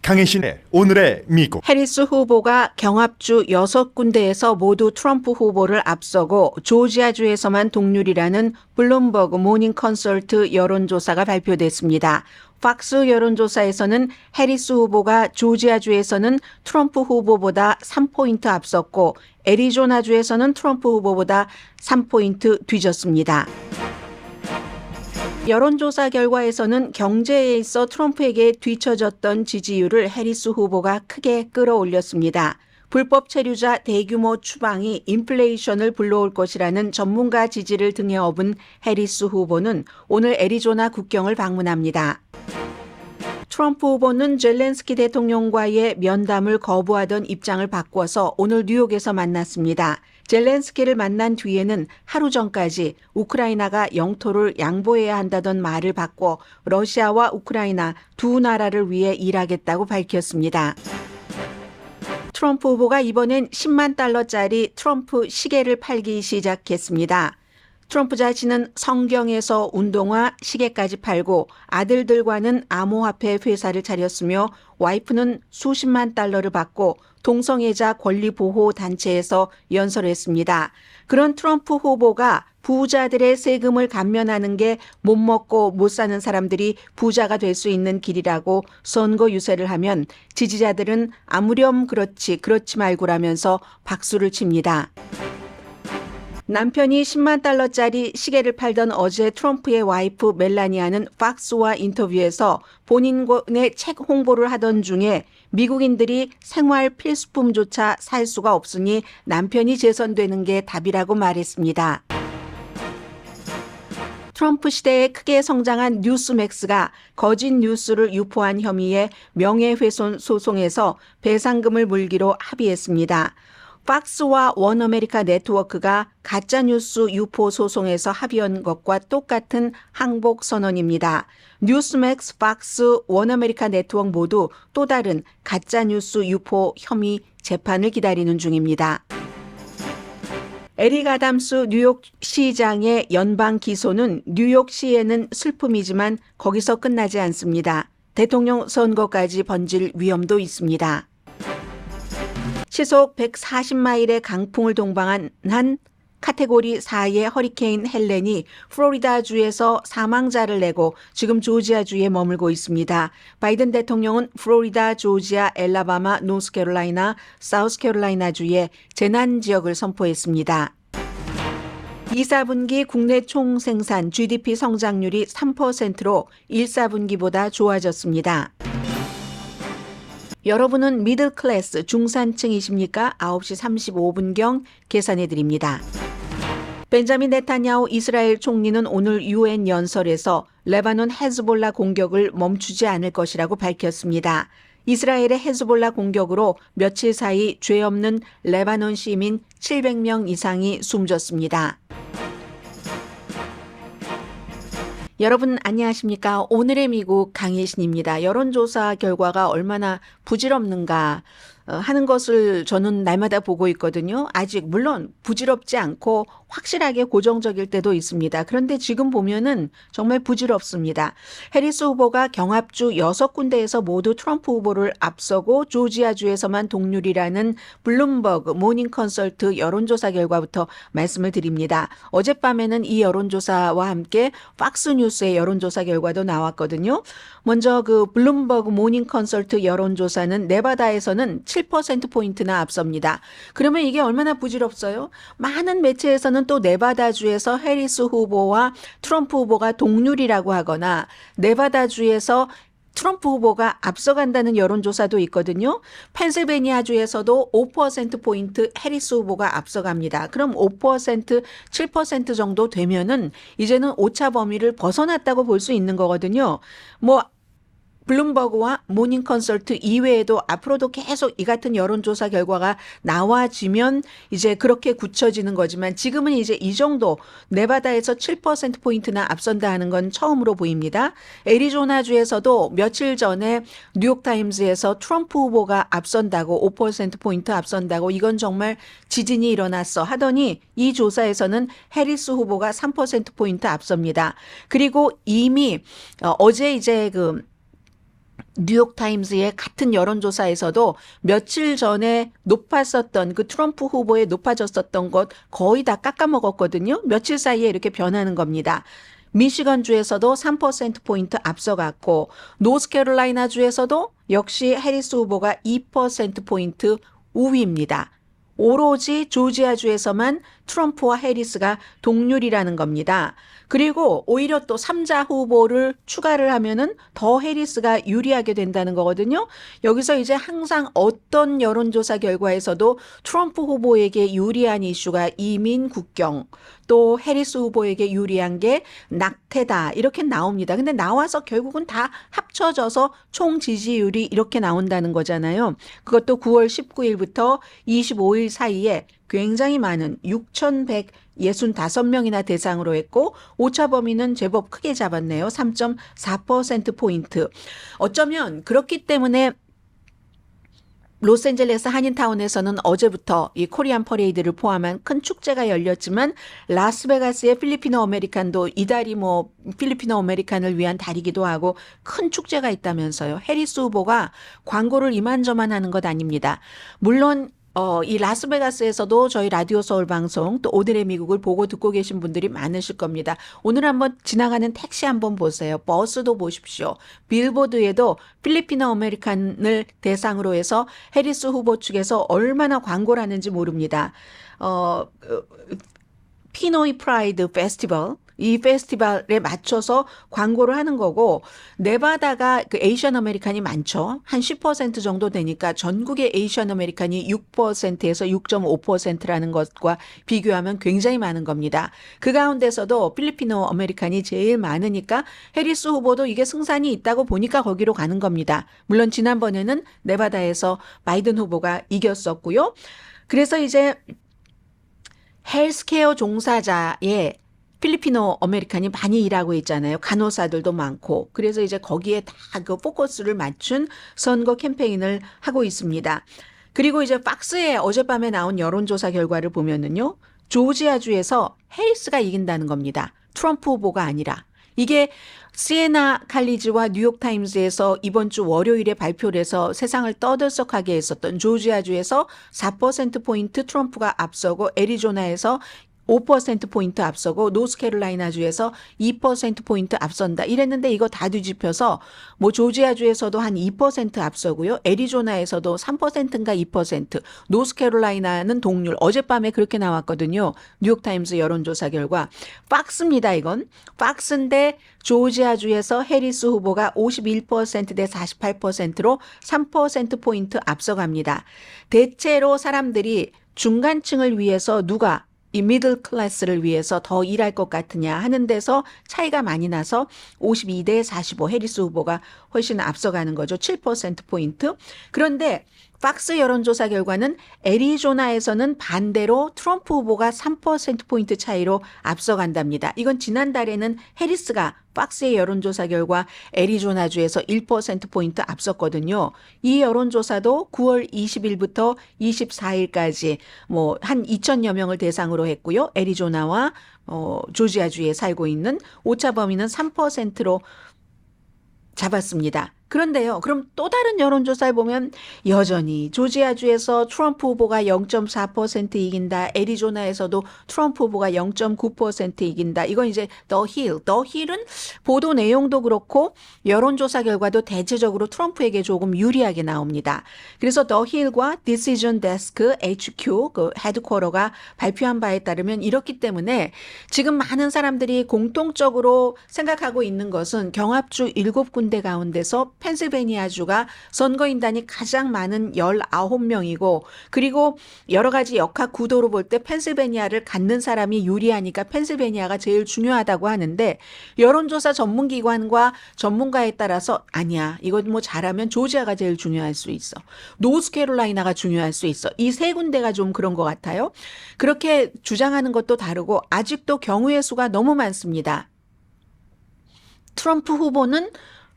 강혜신의 오늘의 미국. 해리스 후보가 경합주 6군데에서 모두 트럼프 후보를 앞서고 조지아주에서만 동률이라는 블룸버그 모닝 컨설트 여론조사가 발표됐습니다. 팍스 여론조사에서는 해리스 후보가 조지아주에서는 트럼프 후보보다 3포인트 앞섰고 애리조나주에서는 트럼프 후보보다 3포인트 뒤졌습니다. 여론조사 결과에서는 경제에 있어 트럼프에게 뒤처졌던 지지율을 해리스 후보가 크게 끌어올렸습니다. 불법 체류자 대규모 추방이 인플레이션을 불러올 것이라는 전문가 지지를 등에 업은 해리스 후보는 오늘 애리조나 국경을 방문합니다. 트럼프 후보는 젤렌스키 대통령과의 면담을 거부하던 입장을 바꿔서 오늘 뉴욕에서 만났습니다. 젤렌스키를 만난 뒤에는 하루 전까지 우크라이나가 영토를 양보해야 한다던 말을 바꿔 러시아와 우크라이나 두 나라를 위해 일하겠다고 밝혔습니다. 트럼프 후보가 이번엔 10만 달러짜리 트럼프 시계를 팔기 시작했습니다. 트럼프 자신은 성경에서 운동화, 시계까지 팔고 아들들과는 암호화폐 회사를 차렸으며 와이프는 수십만 달러를 받고 동성애자 권리보호 단체에서 연설했습니다. 그런 트럼프 후보가 부자들의 세금을 감면하는 게 못 먹고 못 사는 사람들이 부자가 될 수 있는 길이라고 선거 유세를 하면 지지자들은 아무렴 그렇지 말고라면서 박수를 칩니다. 남편이 10만 달러짜리 시계를 팔던 어제 트럼프의 와이프 멜라니아는 팍스와 인터뷰에서 본인의 책 홍보를 하던 중에 미국인들이 생활 필수품조차 살 수가 없으니 남편이 재선되는 게 답이라고 말했습니다. 트럼프 시대에 크게 성장한 뉴스맥스가 거짓 뉴스를 유포한 혐의의 명예훼손 소송에서 배상금을 물기로 합의했습니다. 팍스와 원아메리카 네트워크가 가짜뉴스 유포 소송에서 합의한 것과 똑같은 항복 선언입니다. 뉴스맥스, 팍스, 원아메리카 네트워크 모두 또 다른 가짜뉴스 유포 혐의 재판을 기다리는 중입니다. 에릭 아담스 뉴욕시장의 연방 기소는 뉴욕시에는 슬픔이지만 거기서 끝나지 않습니다. 대통령 선거까지 번질 위험도 있습니다. 시속 140마일의 강풍을 동반한 카테고리 4의 허리케인 헬렌이 플로리다주에서 사망자를 내고 지금 조지아주에 머물고 있습니다. 바이든 대통령은 플로리다, 조지아, 엘라바마, 노스캐롤라이나, 사우스캐롤라이나주에 재난지역을 선포했습니다. 2, 4분기 국내 총생산 GDP 성장률이 3%로 1, 4분기보다 좋아졌습니다. 여러분은 미들 클래스 중산층이십니까? 9시 35분경 계산해 드립니다. 벤자민 네타냐후 이스라엘 총리는 오늘 UN 연설에서 레바논 헤즈볼라 공격을 멈추지 않을 것이라고 밝혔습니다. 이스라엘의 헤즈볼라 공격으로 며칠 사이 죄 없는 레바논 시민 700명 이상이 숨졌습니다. 여러분 안녕하십니까? 오늘의 미국 강혜신입니다. 여론조사 결과가 얼마나 부질없는가 하는 것을 저는 날마다 보고 있거든요. 아직 물론 부질없지 않고 확실하게 고정적일 때도 있습니다. 그런데 지금 보면은 정말 부질없습니다. 해리스 후보가 경합주 6군데에서 모두 트럼프 후보를 앞서고 조지아주에서만 동률이라는 블룸버그 모닝 컨설트 여론조사 결과부터 말씀을 드립니다. 어젯밤에는 이 여론조사와 함께 팍스 뉴스의 여론조사 결과도 나왔거든요. 먼저 그 블룸버그 모닝 컨설트 여론조사는 네바다에서는 7%포인트나 앞섭니다. 그러면 이게 얼마나 부질없어요? 많은 매체에서는 또 네바다주에서 해리스 후보와 트럼프 후보가 동률이라고 하거나 네바다주에서 트럼프 후보가 앞서간다는 여론조사도 있거든요. 펜실베니아주에서도 5%포인트 해리스 후보가 앞서갑니다. 그럼 5%, 7% 정도 되면은 이제는 오차 범위를 벗어났다고 볼 수 있는 거거든요. 블룸버그와 모닝 컨설트 이외에도 앞으로도 계속 이 같은 여론조사 결과가 나와지면 이제 그렇게 굳혀지는 거지만 지금은 이제 이 정도 네바다에서 7%포인트나 앞선다 하는 건 처음으로 보입니다. 애리조나주에서도 며칠 전에 뉴욕타임즈에서 트럼프 후보가 앞선다고 5%포인트 앞선다고 이건 정말 지진이 일어났어 하더니 이 조사에서는 해리스 후보가 3%포인트 앞섭니다. 그리고 이미 어제 이제 뉴욕타임스의 같은 여론조사에서도 며칠 전에 높았었던 그 트럼프 후보에 높아졌었던 것 거의 다 깎아먹었거든요. 며칠 사이에 이렇게 변하는 겁니다. 미시건주에서도 3%포인트 앞서갔고 노스캐롤라이나주에서도 역시 해리스 후보가 2%포인트 우위입니다. 오로지 조지아주에서만 트럼프와 해리스가 동률이라는 겁니다. 그리고 오히려 또 3자 후보를 추가를 하면은 더 해리스가 유리하게 된다는 거거든요. 여기서 이제 항상 어떤 여론조사 결과에서도 트럼프 후보에게 유리한 이슈가 이민 국경, 또 해리스 후보에게 유리한 게 낙태다 이렇게 나옵니다. 근데 나와서 결국은 다 합쳐져서 총 지지율이 이렇게 나온다는 거잖아요. 그것도 9월 19일부터 25일 사이에 굉장히 많은 6,165명이나 대상으로 했고 오차 범위는 제법 크게 잡았네요. 3.4%포인트. 어쩌면 그렇기 때문에 로스앤젤레스 한인타운에서는 어제부터 이 코리안 퍼레이드를 포함한 큰 축제가 열렸지만 라스베가스의 필리피노 아메리칸도 이달이 뭐 필리피노 아메리칸을 위한 달이기도 하고 큰 축제가 있다면서요. 해리스 후보가 광고를 이만저만 하는 것 아닙니다. 물론 이 라스베가스에서도 저희 라디오 서울 방송 또 오늘의 미국을 보고 듣고 계신 분들이 많으실 겁니다. 오늘 한번 지나가는 택시 한번 보세요. 버스도 보십시오. 빌보드에도 필리피노 아메리칸을 대상으로 해서 해리스 후보 측에서 얼마나 광고를 하는지 모릅니다. 피노이 프라이드 페스티벌 이 페스티벌에 맞춰서 광고를 하는 거고 네바다가 그 에이션 아메리칸이 많죠. 한 10% 정도 되니까 전국의 에이션 아메리칸이 6%에서 6.5%라는 것과 비교하면 굉장히 많은 겁니다. 그 가운데서도 필리피노 아메리칸이 제일 많으니까 해리스 후보도 이게 승산이 있다고 보니까 거기로 가는 겁니다. 물론 지난번에는 네바다에서 바이든 후보가 이겼었고요. 그래서 이제 헬스케어 종사자의 필리피노 아메리칸이 많이 일하고 있잖아요. 간호사들도 많고. 그래서 이제 거기에 다 그 포커스를 맞춘 선거 캠페인을 하고 있습니다. 그리고 이제 팍스의 어젯밤에 나온 여론조사 결과를 보면은요. 조지아주에서 해리스가 이긴다는 겁니다. 트럼프 후보가 아니라. 이게 시에나 칼리지와 뉴욕타임스에서 이번 주 월요일에 발표를 해서 세상을 떠들썩하게 했었던 조지아주에서 4%포인트 트럼프가 앞서고 애리조나에서 5%포인트 앞서고 노스캐롤라이나주에서 2%포인트 앞선다. 이랬는데 이거 다 뒤집혀서 뭐 조지아주에서도 한 2% 앞서고요. 애리조나에서도 3%인가 2%, 노스캐롤라이나는 동률. 어젯밤에 그렇게 나왔거든요. 뉴욕타임스 여론조사 결과. 팍스입니다, 이건. 팍스인데 조지아주에서 해리스 후보가 51%대 48%로 3%포인트 앞서갑니다. 대체로 사람들이 중간층을 위해서 누가 이 미들 클래스를 위해서 더 일할 것 같으냐 하는 데서 차이가 많이 나서 52대 45 해리스 후보가 훨씬 앞서가는 거죠. 7%포인트. 그런데 팍스 여론조사 결과는 애리조나에서는 반대로 트럼프 후보가 3%포인트 차이로 앞서간답니다. 이건 지난달에는 해리스가 팍스의 여론조사 결과 애리조나주에서 1%포인트 앞섰거든요. 이 여론조사도 9월 20일부터 24일까지 뭐 한 2천여 명을 대상으로 했고요. 애리조나와 조지아주에 살고 있는 오차 범위는 3%로 잡았습니다. 그런데요. 그럼 또 다른 여론조사에 보면 여전히 조지아주에서 트럼프 후보가 0.4% 이긴다. 애리조나에서도 트럼프 후보가 0.9% 이긴다. 이건 이제 더 힐은 보도 내용도 그렇고 여론조사 결과도 대체적으로 트럼프에게 조금 유리하게 나옵니다. 그래서 더 힐과 디시전 데스크 HQ 그 헤드쿼터가 발표한 바에 따르면 이렇기 때문에 지금 많은 사람들이 공통적으로 생각하고 있는 것은 경합주 7군데 가운데서 펜실베니아주가 선거인단이 가장 많은 19명이고 그리고 여러 가지 역학 구도로 볼 때 펜실베니아를 갖는 사람이 유리하니까 펜실베니아가 제일 중요하다고 하는데 여론조사 전문기관과 전문가에 따라서 아니야. 이건 뭐 잘하면 조지아가 제일 중요할 수 있어. 노스캐롤라이나가 중요할 수 있어. 이 세 군데가 좀 그런 것 같아요. 그렇게 주장하는 것도 다르고 아직도 경우의 수가 너무 많습니다. 트럼프 후보는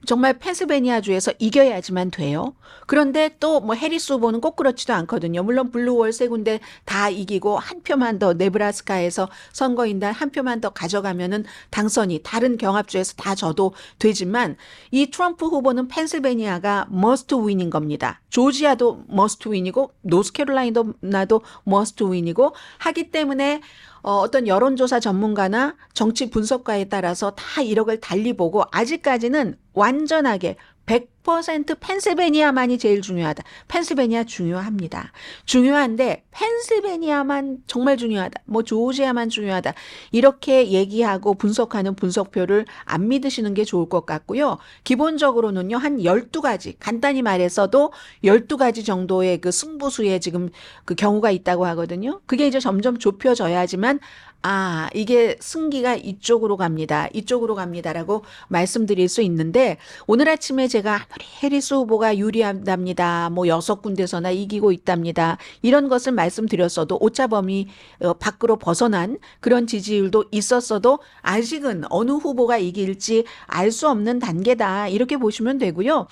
정말 펜실베니아주에서 이겨야지만 돼요. 그런데 또 뭐 해리스 후보는 꼭 그렇지도 않거든요. 물론 블루월 세 군데 다 이기고 한 표만 더 네브라스카에서 선거인단 한 표만 더 가져가면은 당선이 다른 경합주에서 다 져도 되지만 이 트럼프 후보는 펜실베니아가 머스트 윈인 겁니다. 조지아도 머스트 윈이고 노스캐롤라이나도 머스트 윈이고 하기 때문에 어떤 여론조사 전문가나 정치 분석가에 따라서 다 이력을 달리 보고 아직까지는 완전하게 100% 펜실베니아만이 제일 중요하다. 펜실베니아 중요합니다. 중요한데 펜실베니아만 정말 중요하다. 뭐 조지아만 중요하다. 이렇게 얘기하고 분석하는 분석표를 안 믿으시는 게 좋을 것 같고요. 기본적으로는요. 한 12가지 간단히 말해서도 12가지 정도의 그 승부수에 지금 그 경우가 있다고 하거든요. 그게 이제 점점 좁혀져야지만 이게 승기가 이쪽으로 갑니다. 이쪽으로 갑니다라고 말씀드릴 수 있는데 오늘 아침에 제가 아무리 해리스 후보가 유리하답니다. 뭐 6군데서나 이기고 있답니다. 이런 것을 말씀드렸어도 오차범위 밖으로 벗어난 그런 지지율도 있었어도 아직은 어느 후보가 이길지 알 수 없는 단계다. 이렇게 보시면 되고요.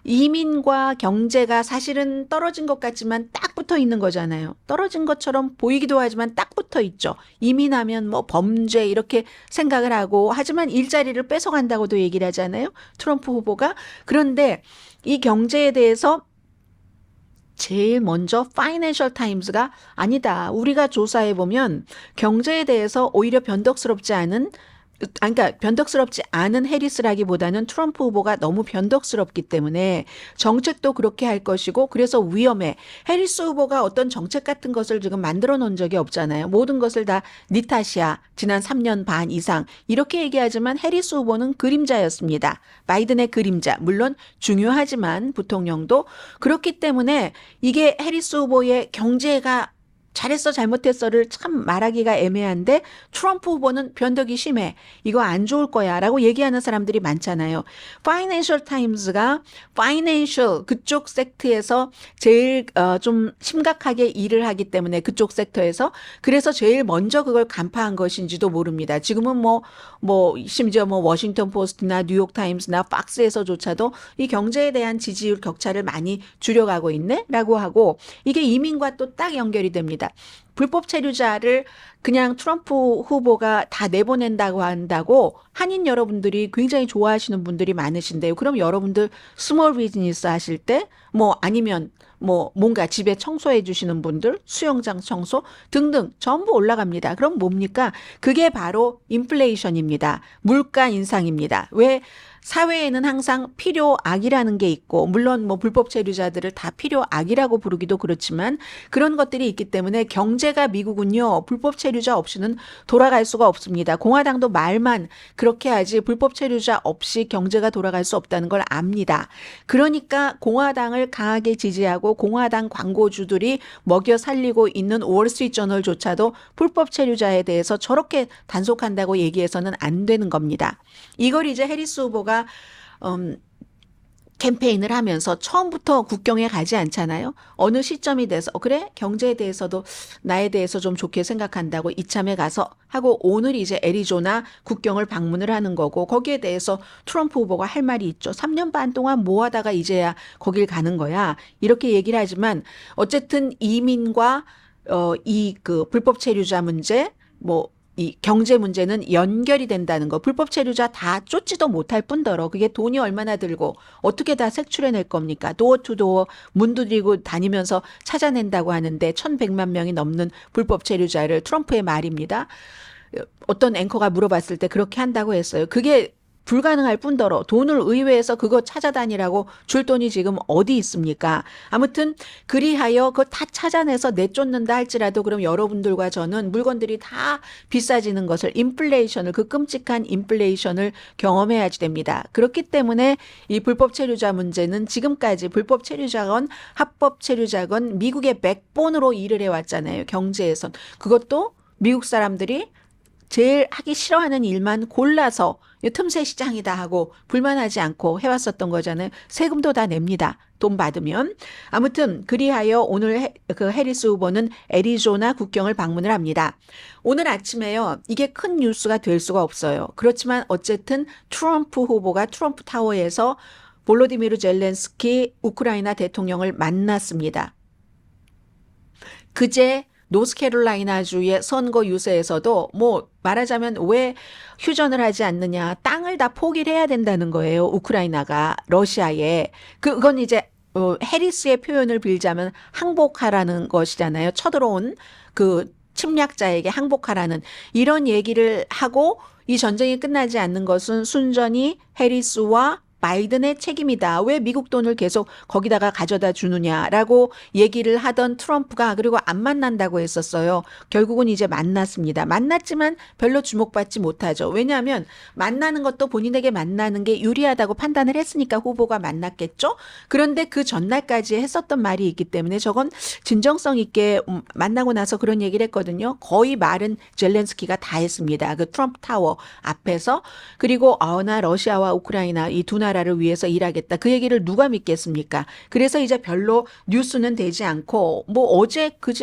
이민과 경제가 사실은 떨어진 것 같지만 딱 붙어 있는 거잖아요. 떨어진 것처럼 보이기도 하지만 딱 붙어 있죠. 이민하면 뭐 범죄 이렇게 생각을 하고 하지만 일자리를 뺏어간다고도 얘기를 하잖아요. 트럼프 후보가. 그런데 이 경제에 대해서 제일 먼저 파이낸셜 타임스가 아니다. 우리가 조사해 보면 경제에 대해서 오히려 그러니까 변덕스럽지 않은 해리스라기보다는 트럼프 후보가 너무 변덕스럽기 때문에 정책도 그렇게 할 것이고 그래서 위험해. 해리스 후보가 어떤 정책 같은 것을 지금 만들어 놓은 적이 없잖아요. 모든 것을 다 니 탓이야. 지난 3년 반 이상. 이렇게 얘기하지만 해리스 후보는 그림자였습니다. 바이든의 그림자. 물론 중요하지만 부통령도 그렇기 때문에 이게 해리스 후보의 경제가 잘했어 잘못했어를 참 말하기가 애매한데 트럼프 후보는 변덕이 심해. 이거 안 좋을 거야 라고 얘기하는 사람들이 많잖아요. 파이낸셜 타임스가 파이낸셜 그쪽 섹터에서 제일 좀 심각하게 일을 하기 때문에 그쪽 섹터에서 그래서 제일 먼저 그걸 간파한 것인지도 모릅니다. 지금은 뭐 심지어 뭐 워싱턴 포스트나 뉴욕 타임스나 팍스에서조차도 이 경제에 대한 지지율 격차를 많이 줄여가고 있네 라고 하고 이게 이민과 또 딱 연결이 됩니다. 불법 체류자를 그냥 트럼프 후보가 다 내보낸다고 한다고 한인 여러분들이 굉장히 좋아하시는 분들이 많으신데요. 그럼 여러분들 스몰 비즈니스 하실 때 뭐 아니면 뭐 뭔가 집에 청소해 주시는 분들 수영장 청소 등등 전부 올라갑니다. 그럼 뭡니까? 그게 바로 인플레이션입니다. 물가 인상입니다. 왜? 사회에는 항상 필요악이라는 게 있고 물론 뭐 불법 체류자들을 다 필요악이라고 부르기도 그렇지만 그런 것들이 있기 때문에 경제가 미국은요 불법 체류자 없이는 돌아갈 수가 없습니다. 공화당도 말만 그렇게 하지 불법 체류자 없이 경제가 돌아갈 수 없다는 걸 압니다. 그러니까 공화당을 강하게 지지하고 공화당 광고주들이 먹여 살리고 있는 월스트리트저널조차도 불법 체류자에 대해서 저렇게 단속한다고 얘기해서는 안 되는 겁니다. 이걸 이제 해리스 후보가 캠페인을 하면서 처음부터 국경에 가지 않잖아요. 어느 시점이 돼서 그래 경제에 대해서도 나에 대해서 좀 좋게 생각한다고 이참에 가서 하고 오늘 이제 애리조나 국경을 방문을 하는 거고 거기에 대해서 트럼프 후보가 할 말이 있죠. 3년 반 동안 뭐 하다가 이제야 거길 가는 거야. 이렇게 얘기를 하지만 어쨌든 이민과 이 그 불법 체류자 문제 이 경제 문제는 연결이 된다는 거. 불법 체류자 다 쫓지도 못할 뿐더러 그게 돈이 얼마나 들고 어떻게 다 색출해낼 겁니까? 도어 투 도어 문 두드리고 다니면서 찾아낸다고 하는데 1,100만 명이 넘는 불법 체류자를 트럼프의 말입니다. 어떤 앵커가 물어봤을 때 그렇게 한다고 했어요. 그게 불가능할 뿐더러 돈을 의회에서 그거 찾아다니라고 줄 돈이 지금 어디 있습니까? 아무튼 그리하여 그거 다 찾아내서 내쫓는다 할지라도 그럼 여러분들과 저는 물건들이 다 비싸지는 것을 인플레이션을 그 끔찍한 인플레이션을 경험해야지 됩니다. 그렇기 때문에 이 불법 체류자 문제는 지금까지 불법 체류자건 합법 체류자건 미국의 백본으로 일을 해왔잖아요. 경제에선. 그것도 미국 사람들이 제일 하기 싫어하는 일만 골라서 틈새 시장이다 하고 불만하지 않고 해왔었던 거잖아요. 세금도 다 냅니다. 돈 받으면. 아무튼 그리하여 오늘 그 해리스 후보는 애리조나 국경을 방문을 합니다. 오늘 아침에요. 이게 큰 뉴스가 될 수가 없어요. 그렇지만 어쨌든 트럼프 후보가 트럼프 타워에서 볼로디미르 젤렌스키 우크라이나 대통령을 만났습니다. 그제 노스캐롤라이나주의 선거 유세에서도 뭐 말하자면 왜 휴전을 하지 않느냐, 땅을 다 포기를 해야 된다는 거예요. 우크라이나가 러시아에. 그건 이제 해리스의 표현을 빌자면 항복하라는 것이잖아요. 쳐들어온 그 침략자에게 항복하라는 이런 얘기를 하고 이 전쟁이 끝나지 않는 것은 순전히 해리스와 바이든의 책임이다. 왜 미국 돈을 계속 거기다가 가져다 주느냐라고 얘기를 하던 트럼프가 그리고 안 만난다고 했었어요. 결국은 이제 만났습니다. 만났지만 별로 주목받지 못하죠. 왜냐하면 만나는 것도 본인에게 만나는 게 유리하다고 판단을 했으니까 후보가 만났겠죠. 그런데 그 전날까지 했었던 말이 있기 때문에 저건 진정성 있게 만나고 나서 그런 얘기를 했거든요. 거의 말은 젤렌스키가 다 했습니다. 그 트럼프 타워 앞에서. 그리고 나 러시아와 우크라이나 이 두 나라를 위해서 일하겠다. 그 얘기를 누가 믿겠습니까? 그래서 이제 별로 뉴스는 되지 않고 뭐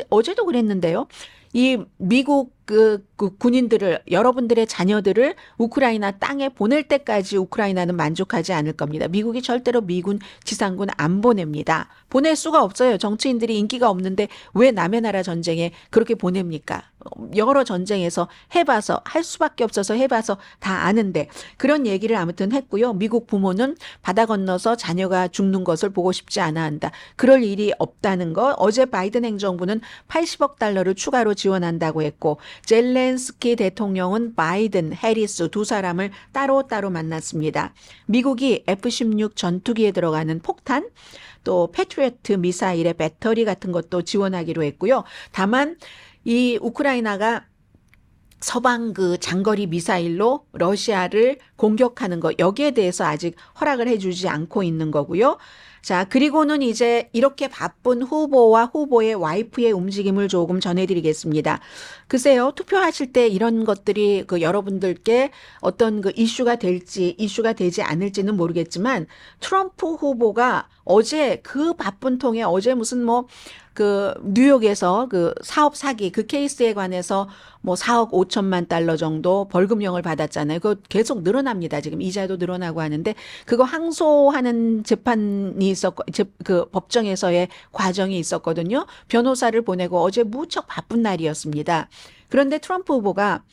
어제도 그랬는데요. 이 미국 그 군인들을 여러분들의 자녀들을 우크라이나 땅에 보낼 때까지 우크라이나는 만족하지 않을 겁니다. 미국이 절대로 미군 지상군 안 보냅니다. 보낼 수가 없어요. 정치인들이 인기가 없는데 왜 남의 나라 전쟁에 그렇게 보냅니까? 여러 전쟁에서 해봐서 할 수밖에 없어서 해봐서 다 아는데 그런 얘기를 아무튼 했고요. 미국 부모는 바다 건너서 자녀가 죽는 것을 보고 싶지 않아 한다. 그럴 일이 없다는 거. 어제 바이든 행정부는 80억 달러를 추가로 지원한다고 했고 젤렌스키 대통령은 바이든, 해리스 두 사람을 따로따로 만났습니다. 미국이 F-16 전투기에 들어가는 폭탄, 또 패트리어트 미사일의 배터리 같은 것도 지원하기로 했고요. 다만 이 우크라이나가 서방 그 장거리 미사일로 러시아를 공격하는 것 여기에 대해서 아직 허락을 해주지 않고 있는 거고요. 자, 그리고는 이제 이렇게 바쁜 후보와 후보의 와이프의 움직임을 조금 전해드리겠습니다. 글쎄요, 투표하실 때 이런 것들이 그 여러분들께 어떤 그 이슈가 될지 이슈가 되지 않을지는 모르겠지만 트럼프 후보가 어제 그 바쁜 통에 어제 무슨 뭐 그 뉴욕에서 그 사업 사기 그 케이스에 관해서 뭐 4억 5천만 달러 정도 벌금형을 받았잖아요. 그거 계속 늘어납니다. 지금 이자도 늘어나고 하는데 그거 항소하는 재판이 있었고 그 법정에서의 과정이 있었거든요. 변호사를 보내고 어제 무척 바쁜 날이었습니다. 그런데 트럼프 후보가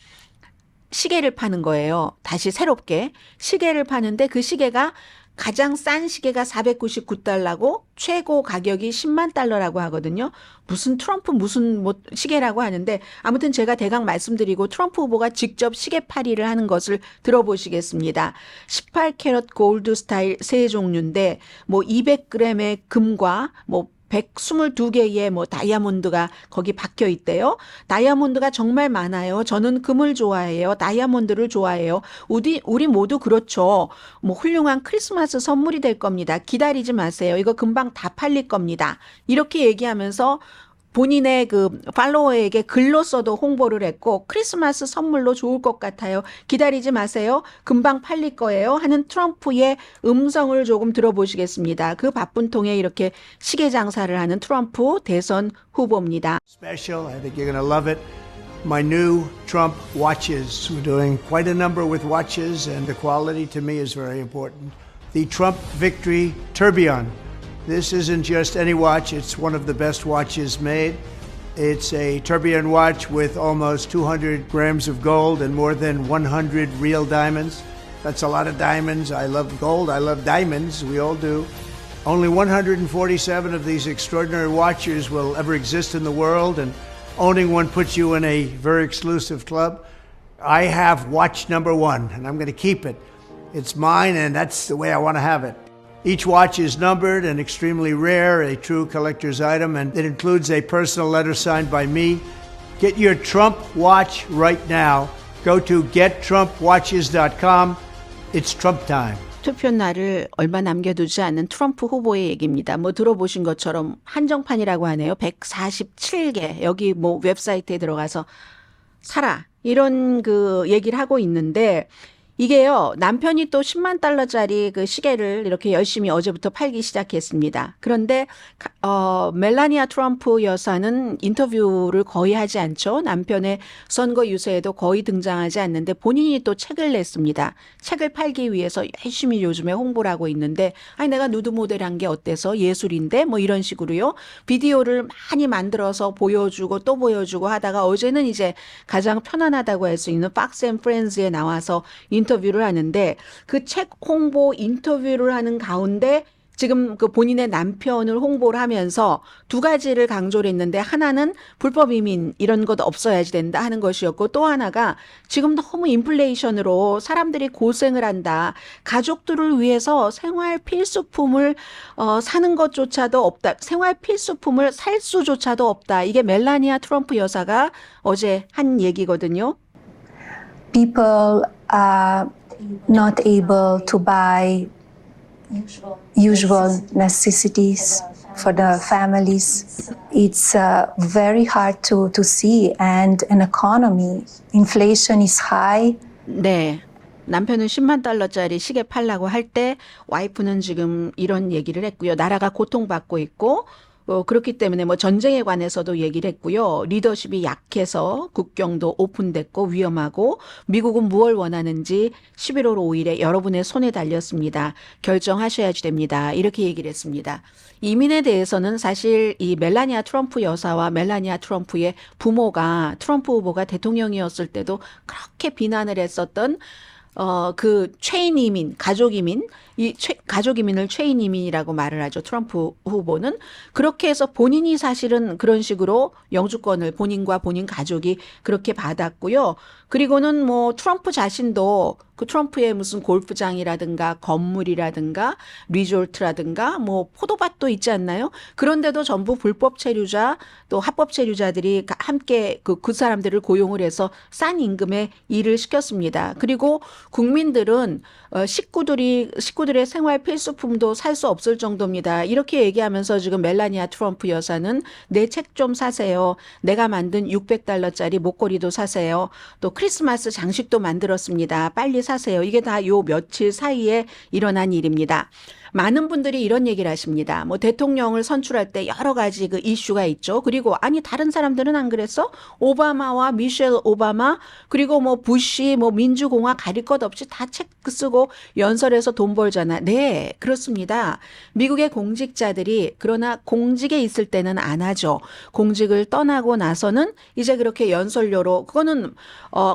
시계를 파는 거예요. 다시 새롭게 시계를 파는데 그 시계가 가장 싼 시계가 499달러고 최고 가격이 10만 달러라고 하거든요. 무슨 트럼프 무슨 뭐 시계라고 하는데 아무튼 제가 대강 말씀드리고 트럼프 후보가 직접 시계 팔이를 하는 것을 들어보시겠습니다. 18캐럿 골드 스타일 세 종류인데 뭐 200g의 금과 뭐 122개의 뭐 다이아몬드가 거기 박혀 있대요. 다이아몬드가 정말 많아요. 저는 금을 좋아해요. 다이아몬드를 좋아해요. 우리 모두 그렇죠. 뭐 훌륭한 크리스마스 선물이 될 겁니다. 기다리지 마세요. 이거 금방 다 팔릴 겁니다. 이렇게 얘기하면서 본인의 그 팔로워에게 글로써도 홍보를 했고 크리스마스 선물로 좋을 것 같아요. 기다리지 마세요. 금방 팔릴 거예요. 하는 트럼프의 음성을 조금 들어보시겠습니다. 그 바쁜 통에 이렇게 시계 장사를 하는 트럼프 대선 후보입니다. Special. I think you're going to love it. My new Trump watches. We're doing quite a number with watches, and the quality to me is very important. The Trump Victory Tourbillon. This isn't just any watch, it's one of the best watches made. It's a tourbillon watch with almost 200 grams of gold and more than 100 real diamonds. That's a lot of diamonds. I love gold, I love diamonds, we all do. Only 147 of these extraordinary watches will ever exist in the world, and owning one puts you in a very exclusive club. I have watch number one, and I'm going to keep it. It's mine, and that's the way I want to have it. Each watch is numbered and extremely rare, a true collector's item, and it includes a personal letter signed by me. Get your Trump watch right now. Go to gettrumpwatches.com. It's Trump time. 투표 날을 얼마 남겨두지 않은 트럼프 후보의 얘기입니다. 뭐 들어보신 것처럼 한정판이라고 하네요. 147개. 여기 뭐 웹사이트에 들어가서 사라. 이런 그 얘기를 하고 있는데 이게요, 남편이 또 10만 달러짜리 그 시계를 이렇게 열심히 어제부터 팔기 시작했습니다. 그런데, 멜라니아 트럼프 여사는 인터뷰를 거의 하지 않죠. 남편의 선거 유세에도 거의 등장하지 않는데 본인이 또 책을 냈습니다. 책을 팔기 위해서 열심히 요즘에 홍보를 하고 있는데, 아니, 내가 누드 모델한 게 어때서 예술인데? 뭐 이런 식으로요. 비디오를 많이 만들어서 보여주고 또 보여주고 하다가 어제는 이제 가장 편안하다고 할 수 있는 Fox and Friends에 나와서 인터뷰를 하는데 그 책 홍보 인터뷰를 하는 가운데 지금 그 본인의 남편을 홍보를 하면서 두 가지를 강조를 했는데 하나는 불법 이민 이런 것 없어야지 된다 하는 것이었고 또 하나가 지금 너무 인플레이션으로 사람들이 고생을 한다. 가족들을 위해서 생활 필수품을 사는 것조차도 없다. 생활 필수품을 살 수조차도 없다. 이게 멜라니아 트럼프 여사가 어제 한 얘기거든요. People are not able to buy usual necessities for the families. It's very hard to see, and an economy, inflation is high. 네. 남편은 10만 달러짜리 시계 팔라고 할 때 와이프는 지금 이런 얘기를 했고요. 나라가 고통받고 있고 그렇기 때문에 뭐 전쟁에 관해서도 얘기를 했고요. 리더십이 약해서 국경도 오픈됐고 위험하고 미국은 무엇을 원하는지 11월 5일에 여러분의 손에 달렸습니다. 결정하셔야지 됩니다. 이렇게 얘기를 했습니다. 이민에 대해서는 사실 이 멜라니아 트럼프 여사와 멜라니아 트럼프의 부모가 트럼프 후보가 대통령이었을 때도 그렇게 비난을 했었던 그 체인 이민, 가족 이민, 가족 이민을 체인 이민이라고 말을 하죠. 트럼프 후보는. 그렇게 해서 본인이 사실은 그런 식으로 영주권을 본인과 본인 가족이 그렇게 받았고요. 그리고는 뭐 트럼프 자신도 그 트럼프의 무슨 골프장이라든가 건물이라든가 리조트라든가 뭐 포도밭도 있지 않나요? 그런데도 전부 불법 체류자 또 합법 체류자들이 함께 그 사람들을 고용을 해서 싼 임금에 일을 시켰습니다. 그리고 국민들은 식구들의 생활 필수품도 살 수 없을 정도입니다. 이렇게 얘기하면서 지금 멜라니아 트럼프 여사는 내 책 좀 사세요. 내가 만든 600달러짜리 목걸이도 사세요. 또 크리스마스 장식도 만들었습니다. 빨리 사세요. 이게 다 요 며칠 사이에 일어난 일입니다. 많은 분들이 이런 얘기를 하십니다. 뭐 대통령을 선출할 때 여러 가지 그 이슈가 있죠. 그리고 아니 다른 사람들은 안 그랬어? 오바마와 미셸 오바마 그리고 뭐 부시 뭐 민주공화 가릴 것 없이 다 책 쓰고 연설해서 돈 벌잖아. 네, 그렇습니다. 미국의 공직자들이 그러나 공직에 있을 때는 안 하죠. 공직을 떠나고 나서는 이제 그렇게 연설료로 그거는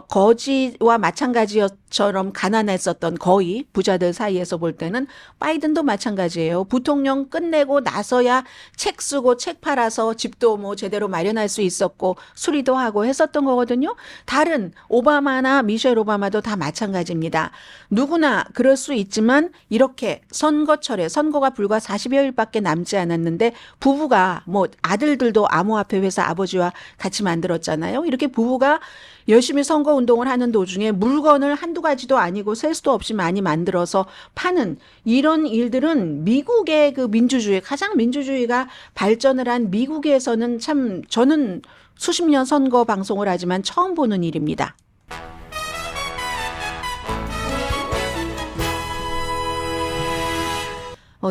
거지와 마찬가지처럼 가난했었던 거의 부자들 사이에서 볼 때는 바이든도 마찬가지예요. 부통령 끝내고 나서야 책 쓰고 책 팔아서 집도 뭐 제대로 마련할 수 있었고 수리도 하고 했었던 거거든요. 다른 오바마나 미셸 오바마도 다 마찬가지입니다. 누구나 그럴 수 있지만 이렇게 선거철에 선거가 불과 40여일밖에 남지 않았는데 부부가 뭐 아들들도 암호화폐 회사 아버지와 같이 만들었잖아요. 이렇게 부부가 열심히 선거 운동을 하는 도중에 물건을 한두 가지도 아니고 셀 수도 없이 많이 만들어서 파는 이런 일들은 미국의 그 민주주의, 가장 민주주의가 발전을 한 미국에서는 참 저는 수십 년 선거 방송을 하지만 처음 보는 일입니다.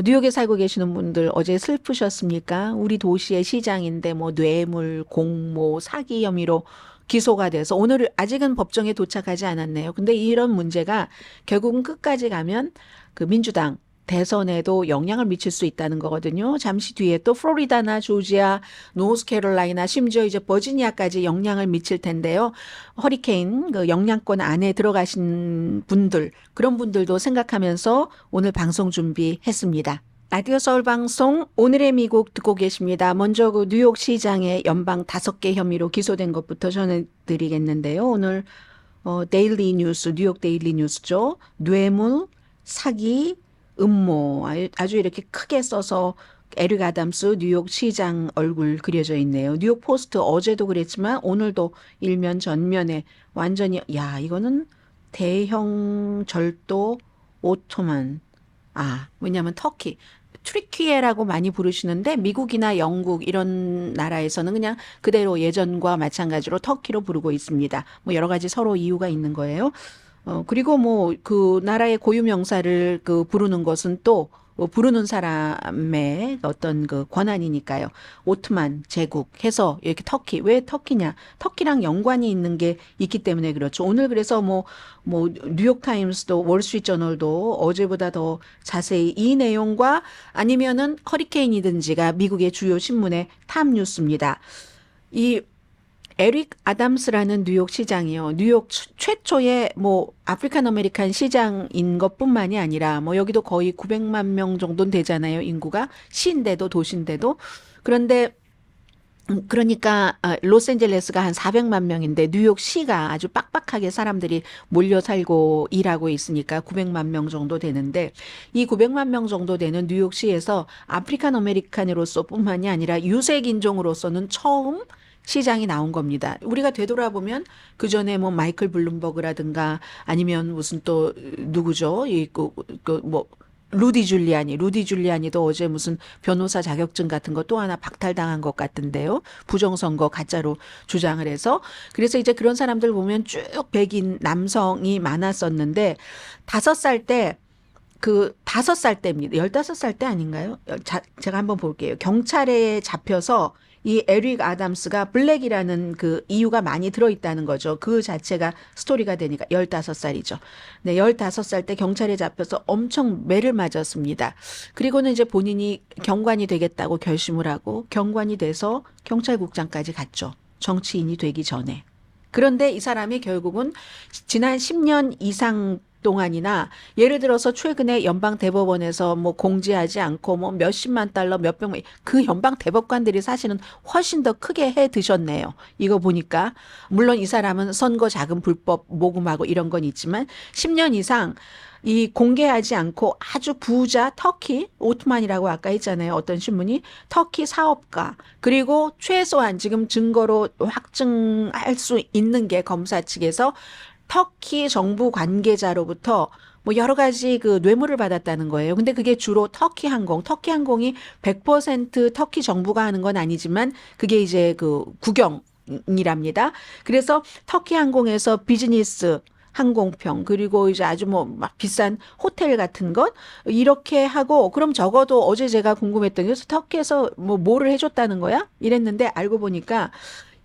뉴욕에 살고 계시는 분들 어제 슬프셨습니까? 우리 도시의 시장인데 뭐 뇌물, 공모, 사기 혐의로 기소가 돼서 오늘 아직은 법정에 도착하지 않았네요. 근데 이런 문제가 결국은 끝까지 가면 그 민주당 대선에도 영향을 미칠 수 있다는 거거든요. 잠시 뒤에 또 플로리다나 조지아, 노스캐롤라이나 심지어 이제 버지니아까지 영향을 미칠 텐데요. 허리케인 그 영향권 안에 들어가신 분들 그런 분들도 생각하면서 오늘 방송 준비했습니다. 라디오 서울 방송 오늘의 미국 듣고 계십니다. 먼저 그 뉴욕 시장의 연방 5개 혐의로 기소된 것부터 전해드리겠는데요. 오늘 데일리 뉴스, 뉴욕 데일리 뉴스죠. 뇌물, 사기, 음모 아주 이렇게 크게 써서 에릭 아담스 뉴욕 시장 얼굴 그려져 있네요. 뉴욕 포스트 어제도 그랬지만 오늘도 일면 전면에 완전히 이거는 대형 절도 오토만 왜냐하면 터키 트리키에라고 많이 부르시는데 미국이나 영국 이런 나라에서는 그냥 그대로 예전과 마찬가지로 터키로 부르고 있습니다. 뭐 여러 가지 서로 이유가 있는 거예요. 그리고 뭐 그 나라의 고유 명사를 그 부르는 것은 또 부르는 사람의 어떤 그 권한이니까요. 오트만 제국 해서 이렇게 터키, 왜 터키냐? 터키랑 연관이 있는 게 있기 때문에 그렇죠. 오늘 그래서 뭐 뉴욕타임스도 월스트리트저널도 어제보다 더 자세히 이 내용과 아니면은 허리케인이든지가 미국의 주요 신문의 탑 뉴스입니다. 이 에릭 아담스라는 뉴욕 시장이요. 뉴욕 최초의 뭐 아프리칸 아메리칸 시장인 것뿐만이 아니라 뭐 여기도 거의 900만 명 정도는 되잖아요. 인구가 시인데도 도시인데도. 그런데 그러니까 로스앤젤레스가 한 400만 명인데 뉴욕시가 아주 빡빡하게 사람들이 몰려 살고 일하고 있으니까 900만 명 정도 되는데 이 900만 명 정도 되는 뉴욕시에서 아프리칸 아메리칸으로서뿐만이 아니라 유색 인종으로서는 처음 시장이 나온 겁니다. 우리가 되돌아보면 그 전에 뭐 마이클 블룸버그라든가 아니면 무슨 또 누구죠? 뭐 루디 줄리아니도 어제 무슨 변호사 자격증 같은 거 또 하나 박탈당한 것 같은데요. 부정선거 가짜로 주장을 해서. 그래서 이제 그런 사람들 보면 쭉 백인 남성이 많았었는데 5살 때 그 5살 때입니다. 15살 때 아닌가요? 제가 한번 볼게요. 경찰에 잡혀서 이 에릭 아담스가 블랙이라는 그 이유가 많이 들어있다는 거죠. 그 자체가 스토리가 되니까 15살이죠. 네, 15살 때 경찰에 잡혀서 엄청 매를 맞았습니다. 그리고는 이제 본인이 경관이 되겠다고 결심을 하고 경관이 돼서 경찰국장까지 갔죠. 정치인이 되기 전에. 그런데 이 사람이 결국은 지난 10년 이상 동안이나 예를 들어서 최근에 연방 대법원에서 뭐 공지하지 않고 뭐 몇십만 달러 몇백만 그 연방 대법관들이 사실은 훨씬 더 크게 해 드셨네요. 이거 보니까 물론 이 사람은 선거 자금 불법 모금하고 이런 건 있지만 10년 이상 이 공개하지 않고 아주 부자 터키 오트만이라고 아까 했잖아요. 어떤 신문이 터키 사업가 그리고 최소한 지금 증거로 확증할 수 있는 게 검사 측에서 터키 정부 관계자로부터 뭐 여러 가지 그 뇌물을 받았다는 거예요. 근데 그게 주로 터키 항공이 100% 터키 정부가 하는 건 아니지만 그게 이제 그 국영이랍니다. 그래서 터키 항공에서 비즈니스 항공편 그리고 이제 아주 뭐 막 비싼 호텔 같은 것 이렇게 하고 그럼 적어도 어제 제가 궁금했던 게 터키에서 뭐를 해줬다는 거야? 이랬는데 알고 보니까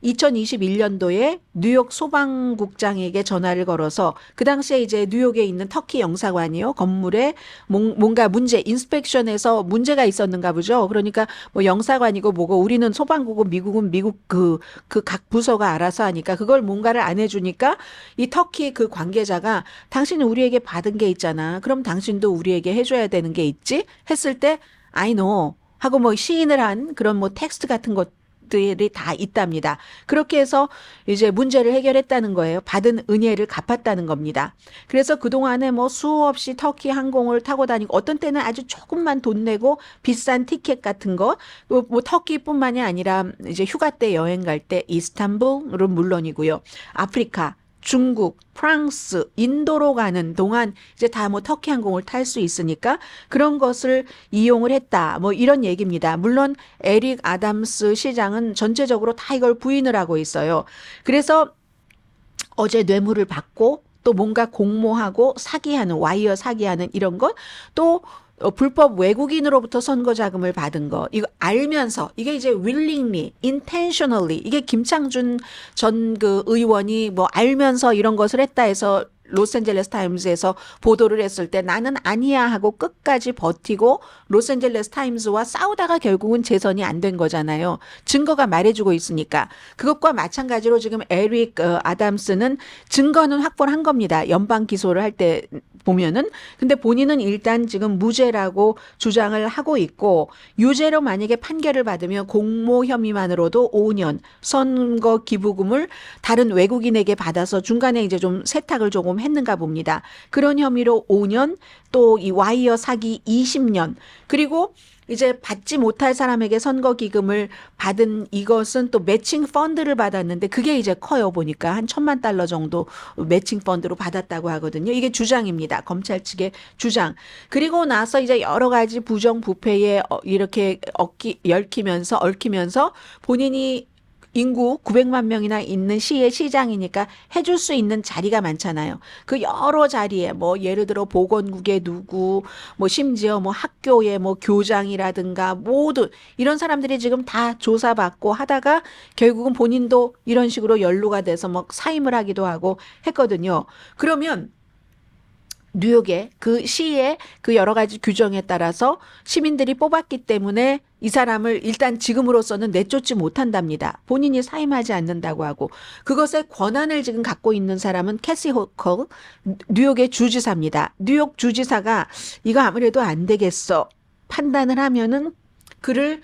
2021년도에 뉴욕 소방국장에게 전화를 걸어서 그 당시에 이제 뉴욕에 있는 터키 영사관이요. 건물에 뭔가 인스펙션에서 문제가 있었는가 보죠. 그러니까 뭐 영사관이고 뭐고 우리는 소방국은 미국은 미국 그 각 부서가 알아서 하니까 그걸 뭔가를 안 해주니까 이 터키 그 관계자가 당신은 우리에게 받은 게 있잖아. 그럼 당신도 우리에게 해줘야 되는 게 있지? 했을 때 I know 하고 뭐 시인을 한 그런 뭐 텍스트 같은 것 들이 다 있답니다. 그렇게 해서 이제 문제를 해결했다는 거예요. 받은 은혜를 갚았다는 겁니다. 그래서 그동안에 뭐 수없이 터키 항공을 타고 다니고 어떤 때는 아주 조금만 돈 내고 비싼 티켓 같은 거, 뭐 터키뿐만이 아니라 이제 휴가 때 여행 갈 때 이스탄불은 물론이고요. 아프리카, 중국, 프랑스, 인도로 가는 동안 이제 다 뭐 터키 항공을 탈 수 있으니까 그런 것을 이용을 했다. 뭐 이런 얘기입니다. 물론 에릭 아담스 시장은 전체적으로 다 이걸 부인을 하고 있어요. 그래서 어제 뇌물을 받고 또 뭔가 공모하고 사기하는 와이어 사기하는 이런 것 또 불법 외국인으로부터 선거 자금을 받은 거 이거 알면서 이게 이제 willingly, intentionally 이게 김창준 전 그 의원이 뭐 알면서 이런 것을 했다 해서 로스앤젤레스 타임즈에서 보도를 했을 때 나는 아니야 하고 끝까지 버티고 로스앤젤레스 타임즈와 싸우다가 결국은 재선이 안 된 거잖아요. 증거가 말해주고 있으니까. 그것과 마찬가지로 지금 에릭 아담스는 증거는 확보를 한 겁니다. 연방 기소를 할 때 보면은. 근데 본인은 일단 지금 무죄라고 주장을 하고 있고 유죄로 만약에 판결을 받으면 공모 혐의만으로도 5년 선거 기부금을 다른 외국인에게 받아서 중간에 이제 좀 세탁을 조금 했는가 봅니다. 그런 혐의로 5년 또 이 와이어 사기 20년 그리고 이제 받지 못할 사람에게 선거 기금을 받은 이것은 또 매칭 펀드를 받았는데 그게 이제 커요 보니까 한 $1,000만 정도 매칭 펀드로 받았다고 하거든요. 이게 주장입니다. 검찰 측의 주장. 그리고 나서 이제 여러 가지 부정부패에 이렇게 얽히면서 본인이 인구 900만 명이나 있는 시의 시장이니까 해줄 수 있는 자리가 많잖아요. 그 여러 자리에 뭐 예를 들어 보건국의 누구, 뭐 심지어 뭐 학교의 뭐 교장이라든가 모두 이런 사람들이 지금 다 조사받고 하다가 결국은 본인도 이런 식으로 연루가 돼서 뭐 사임을 하기도 하고 했거든요. 그러면 뉴욕의 그 시의 그 여러 가지 규정에 따라서 시민들이 뽑았기 때문에 이 사람을 일단 지금으로서는 내쫓지 못한답니다. 본인이 사임하지 않는다고 하고 그것의 권한을 지금 갖고 있는 사람은 캐시 호컬 뉴욕의 주지사입니다. 뉴욕 주지사가 이거 아무래도 안 되겠어 판단을 하면은 그를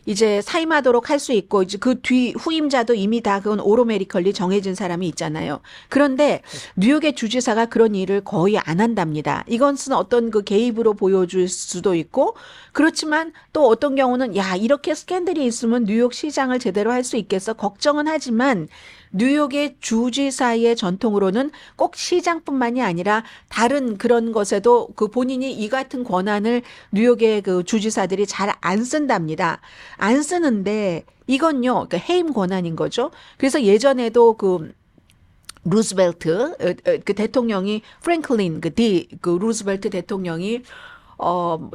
이제 사임하도록 할 수 있고 이제 그 뒤 후임자도 이미 다 그건 오로메리컬리 정해진 사람이 있잖아요. 그런데 뉴욕의 주지사가 그런 일을 거의 안 한답니다. 이것은 어떤 그 개입으로 보여줄 수도 있고 그렇지만 또 어떤 경우는 야 이렇게 스캔들이 있으면 뉴욕 시장을 제대로 할 수 있겠어 걱정은 하지만 뉴욕의 주지사의 전통으로는 꼭 시장뿐만이 아니라 다른 그런 것에도 그 본인이 이 같은 권한을 뉴욕의 그 주지사들이 잘 안 쓴답니다. 안 쓰는데 이건요, 그 해임 권한인 거죠. 그래서 예전에도 그 루즈벨트 그 대통령이 프랭클린 그 루즈벨트 대통령이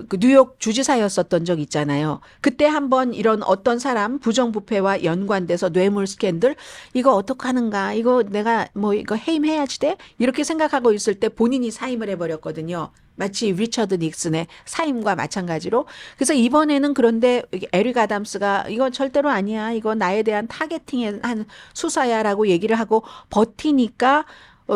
그 뉴욕 주지사였었던 적 있잖아요. 그때 한번 이런 어떤 사람 부정부패와 연관돼서 뇌물 스캔들 이거 어떡하는가 이거 내가 뭐 이거 해임해야지 돼 이렇게 생각하고 있을 때 본인이 사임을 해버렸거든요. 마치 리처드 닉슨의 사임과 마찬가지로. 그래서 이번에는 그런데 에릭 아담스가 이건 절대로 아니야. 이거 나에 대한 타겟팅의 한 수사야라고 얘기를 하고 버티니까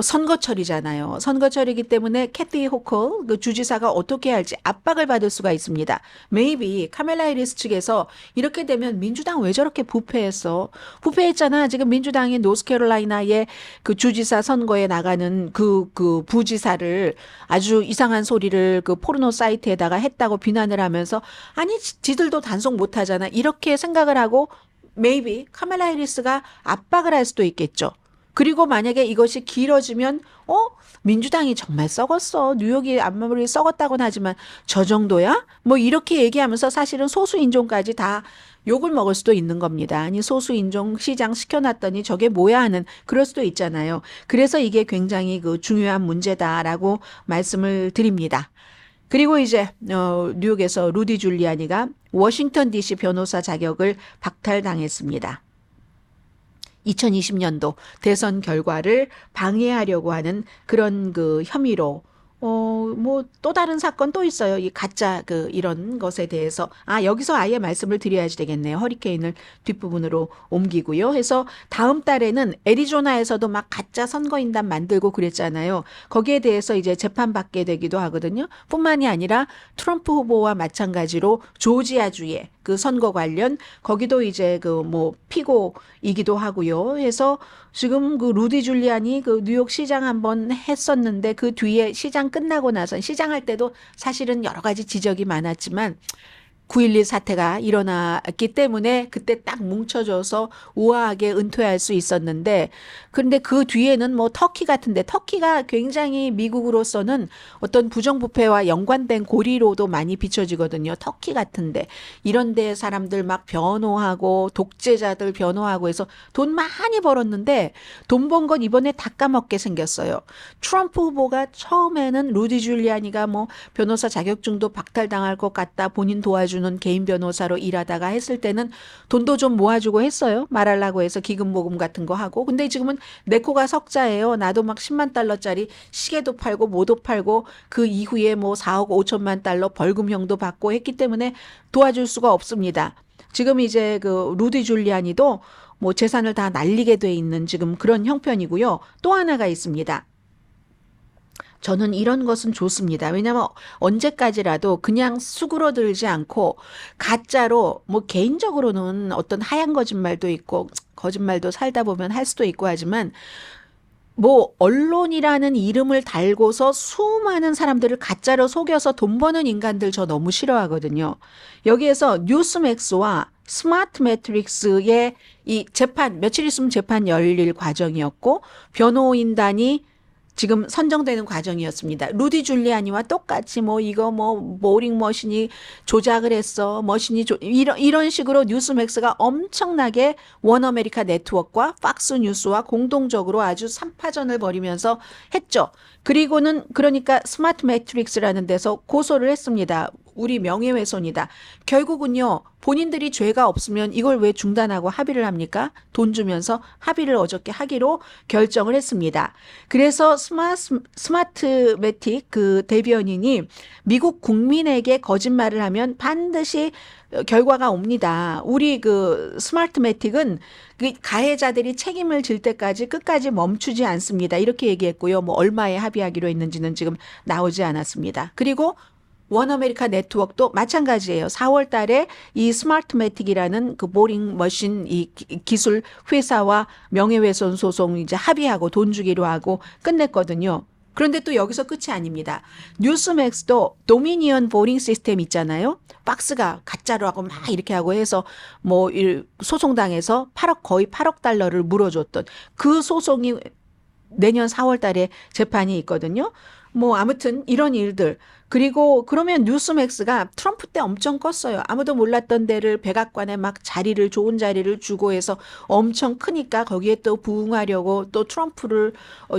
선거철이잖아요. 선거철이기 때문에 캐티 호컬 그 주지사가 어떻게 할지 압박을 받을 수가 있습니다. Maybe 카멜라 해리스 측에서 이렇게 되면 민주당 왜 저렇게 부패했어? 부패했잖아. 지금 민주당이 노스캐롤라이나의 그 주지사 선거에 나가는 그 부지사를 아주 이상한 소리를 그 포르노 사이트에다가 했다고 비난을 하면서 아니 지들도 단속 못하잖아. 이렇게 생각을 하고 Maybe 카멜라 해리스가 압박을 할 수도 있겠죠. 그리고 만약에 이것이 길어지면 민주당이 정말 썩었어. 뉴욕이 아무리 썩었다고는 하지만 저 정도야? 뭐 이렇게 얘기하면서 사실은 소수인종까지 다 욕을 먹을 수도 있는 겁니다. 아니 소수인종 시장 시켜놨더니 저게 뭐야 하는 그럴 수도 있잖아요. 그래서 이게 굉장히 그 중요한 문제다라고 말씀을 드립니다. 그리고 이제 뉴욕에서 루디 줄리아니가 워싱턴 DC 변호사 자격을 박탈당했습니다. 2020년도 대선 결과를 방해하려고 하는 그런 그 혐의로 뭐 또 다른 사건 또 있어요. 이 가짜 그 이런 것에 대해서 여기서 아예 말씀을 드려야지 되겠네요. 허리케인을 뒷부분으로 옮기고요. 해서 다음 달에는 애리조나에서도 막 가짜 선거인단 만들고 그랬잖아요. 거기에 대해서 이제 재판받게 되기도 하거든요. 뿐만이 아니라 트럼프 후보와 마찬가지로 조지아주의 그 선거 관련 거기도 이제 그 뭐 피고이기도 하고요. 해서 지금 그 루디 줄리안이 그 뉴욕 시장 한번 했었는데 그 뒤에 시장 끝나고 나서 시장할 때도 사실은 여러 가지 지적이 많았지만 9.11 사태가 일어났기 때문에 그때 딱 뭉쳐져서 우아하게 은퇴할 수 있었는데 그런데 그 뒤에는 뭐 터키 같은데 터키가 굉장히 미국으로서는 어떤 부정부패와 연관된 고리로도 많이 비춰지거든요. 터키 같은데 이런 데 사람들 막 변호하고 독재자들 변호하고 해서 돈 많이 벌었는데 돈 번 건 이번에 다 까먹게 생겼어요. 트럼프 후보가 처음에는 루디 줄리아니가 뭐 변호사 자격증도 박탈당할 것 같다. 본인 도와주는 개인 변호사로 일하다가 했을 때는 돈도 좀 모아주고 했어요. 말하려고 해서 기금 모금 같은 거 하고. 근데 지금은 내 코가 석자예요. 나도 막 10만 달러짜리 시계도 팔고 뭐도 팔고 그 이후에 뭐 4억 5천만 달러 벌금형도 받고 했기 때문에 도와줄 수가 없습니다. 지금 이제 그 루디 줄리아니도 뭐 재산을 다 날리게 돼 있는 지금 그런 형편이고요. 또 하나가 있습니다. 저는 이런 것은 좋습니다. 왜냐하면 언제까지라도 그냥 수그러들지 않고 가짜로 뭐 개인적으로는 어떤 하얀 거짓말도 있고 거짓말도 살다 보면 할 수도 있고 하지만 뭐 언론이라는 이름을 달고서 수많은 사람들을 가짜로 속여서 돈 버는 인간들 저 너무 싫어하거든요. 여기에서 뉴스맥스와 스마트 매트릭스의 이 재판 며칠 있으면 재판 열릴 과정이었고 변호인단이 지금 선정되는 과정이었습니다. 루디 줄리아니와 똑같이 뭐 이거 뭐 모링 머신이 조작을 했어. 이런 식으로 뉴스맥스가 엄청나게 원어메리카 네트워크와 팍스 뉴스와 공동적으로 아주 삼파전을 벌이면서 했죠. 그리고는 그러니까 스마트 매트릭스라는 데서 고소를 했습니다. 우리 명예훼손이다. 결국은요, 본인들이 죄가 없으면 이걸 왜 중단하고 합의를 합니까? 돈 주면서 합의를 어저께 하기로 결정을 했습니다. 그래서 스마트매틱 그 대변인이 미국 국민에게 거짓말을 하면 반드시 결과가 옵니다. 우리 그 스마트매틱은 그 가해자들이 책임을 질 때까지 끝까지 멈추지 않습니다. 이렇게 얘기했고요. 뭐 얼마에 합의하기로 했는지는 지금 나오지 않았습니다. 그리고 원어메리카 네트워크도 마찬가지예요. 4월 달에 이 스마트매틱이라는 그 보링 머신 이 기술 회사와 명예훼손 소송 이제 합의하고 돈 주기로 하고 끝냈거든요. 그런데 또 여기서 끝이 아닙니다. 뉴스맥스도 도미니언 보링 시스템 있잖아요. 박스가 가짜로 하고 막 이렇게 하고 해서 뭐 소송당해서 거의 8억 달러를 물어줬던 그 소송이 내년 4월 달에 재판이 있거든요. 뭐 아무튼 이런 일들. 그리고 그러면 뉴스맥스가 트럼프 때 엄청 컸어요. 아무도 몰랐던 데를 백악관에 막 좋은 자리를 주고 해서 엄청 크니까 거기에 또 부응하려고 또 트럼프를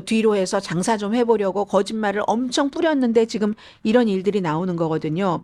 뒤로 해서 장사 좀 해보려고 거짓말을 엄청 뿌렸는데 지금 이런 일들이 나오는 거거든요.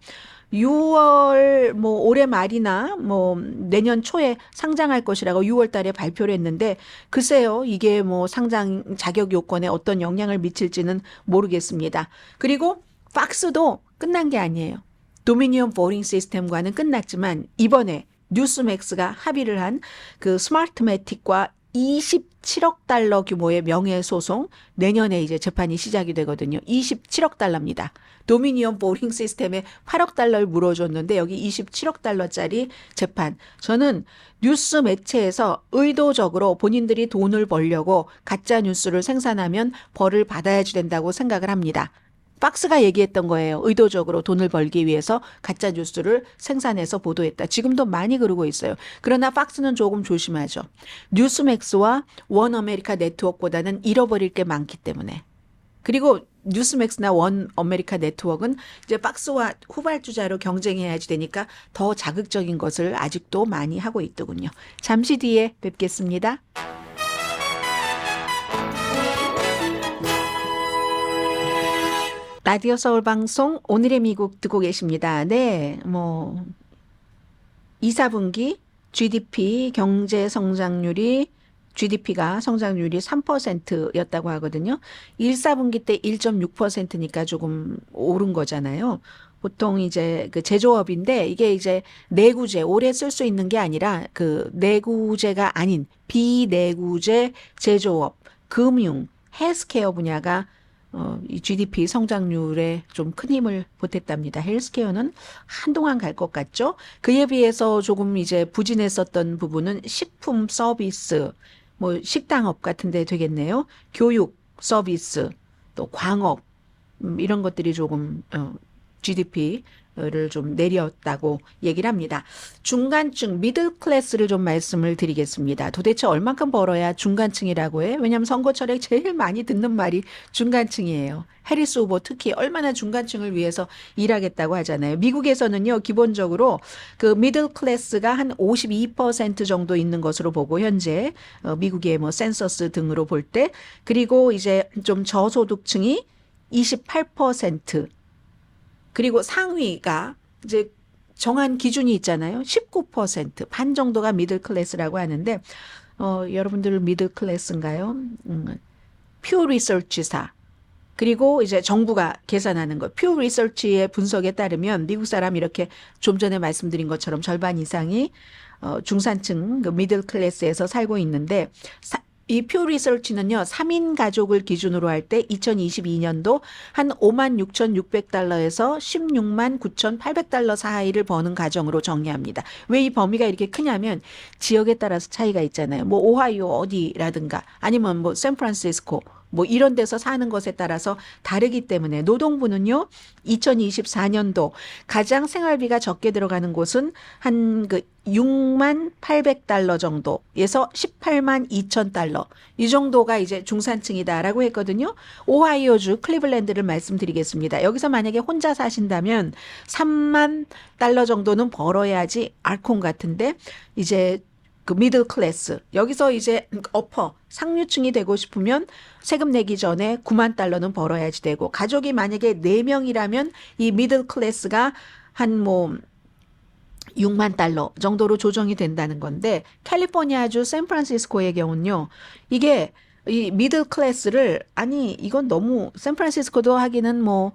6월 뭐 올해 말이나 뭐 내년 초에 상장할 것이라고 6월 달에 발표를 했는데 글쎄요. 이게 뭐 상장 자격 요건에 어떤 영향을 미칠지는 모르겠습니다. 그리고 팍스도 끝난 게 아니에요. 도미니언 보링 시스템과는 끝났지만 이번에 뉴스맥스가 합의를 한 그 스마트매틱과 27억 달러 규모의 명예소송 내년에 이제 재판이 시작이 되거든요. 27억 달러입니다. 도미니언 보링 시스템에 8억 달러를 물어줬는데 여기 27억 달러짜리 재판. 저는 뉴스 매체에서 의도적으로 본인들이 돈을 벌려고 가짜 뉴스를 생산하면 벌을 받아야지 된다고 생각을 합니다. 팍스가 얘기했던 거예요. 의도적으로 돈을 벌기 위해서 가짜 뉴스를 생산해서 보도했다. 지금도 많이 그러고 있어요. 그러나 팍스는 조금 조심하죠. 뉴스맥스와 원어메리카 네트워크보다는 잃어버릴 게 많기 때문에. 그리고 뉴스맥스나 원어메리카 네트워크는 이제 팍스와 후발주자로 경쟁해야지 되니까 더 자극적인 것을 아직도 많이 하고 있더군요. 잠시 뒤에 뵙겠습니다. 라디오 서울 방송 오늘의 미국 듣고 계십니다. 네, 뭐 2, 4분기 GDP 경제 성장률이 GDP가 성장률이 3%였다고 하거든요. 1, 4분기 때 1.6%니까 조금 오른 거잖아요. 보통 이제 그 제조업인데 이게 이제 내구재 오래 쓸 수 있는 게 아니라 그 내구재가 아닌 비내구재 제조업, 금융, 헬스케어 분야가 이 GDP 성장률에 좀 큰 힘을 보탰답니다. 헬스케어는 한동안 갈 것 같죠? 그에 비해서 조금 이제 부진했었던 부분은 식품 서비스, 뭐 식당업 같은 데 되겠네요. 교육 서비스, 또 광업, 이런 것들이 조금 GDP를 좀 내렸다고 얘기를 합니다. 중간층, 미들 클래스를 좀 말씀을 드리겠습니다. 도대체 얼만큼 벌어야 중간층이라고 해? 왜냐하면 선거철에 제일 많이 듣는 말이 중간층이에요. 해리스 후보 특히 얼마나 중간층을 위해서 일하겠다고 하잖아요. 미국에서는요, 기본적으로 그 미들 클래스가 한 52% 정도 있는 것으로 보고 현재 미국의 뭐 센서스 등으로 볼 때, 그리고 이제 좀 저소득층이 28%, 그리고 상위가 이제 정한 기준이 있잖아요. 19%, 반 정도가 미들 클래스라고 하는데 여러분들 미들 클래스인가요? 퓨 리서치사. 그리고 이제 정부가 계산하는 것. 퓨 리서치의 분석에 따르면 미국 사람 이렇게 좀 전에 말씀드린 것처럼 절반 이상이 중산층 그 미들 클래스에서 살고 있는데 이 퓨 리서치는요, 3인 가족을 기준으로 할 때 2022년도 한 56,600달러에서 169,800달러 사이를 버는 가정으로 정의합니다. 왜 이 범위가 이렇게 크냐면 지역에 따라서 차이가 있잖아요. 뭐 오하이오 어디라든가 아니면 뭐 샌프란시스코, 뭐 이런 데서 사는 것에 따라서 다르기 때문에 노동부는요 2024년도 가장 생활비가 적게 들어가는 곳은 한 그 6만 800달러 정도에서 18만 2천 달러 이 정도가 이제 중산층이다라고 했거든요. 오하이오주 클리블랜드를 말씀드리겠습니다. 여기서 만약에 혼자 사신다면 3만 달러 정도는 벌어야지 알콩 같은데 이제 그 미들 클래스 여기서 이제 어퍼 상류층이 되고 싶으면 세금 내기 전에 9만 달러는 벌어야지 되고 가족이 만약에 4명이라면 이 미들 클래스가 한 뭐 6만 달러 정도로 조정이 된다는 건데 캘리포니아주 샌프란시스코의 경우는요. 이게 이 미들 클래스를 아니 이건 너무 샌프란시스코도 하기는 뭐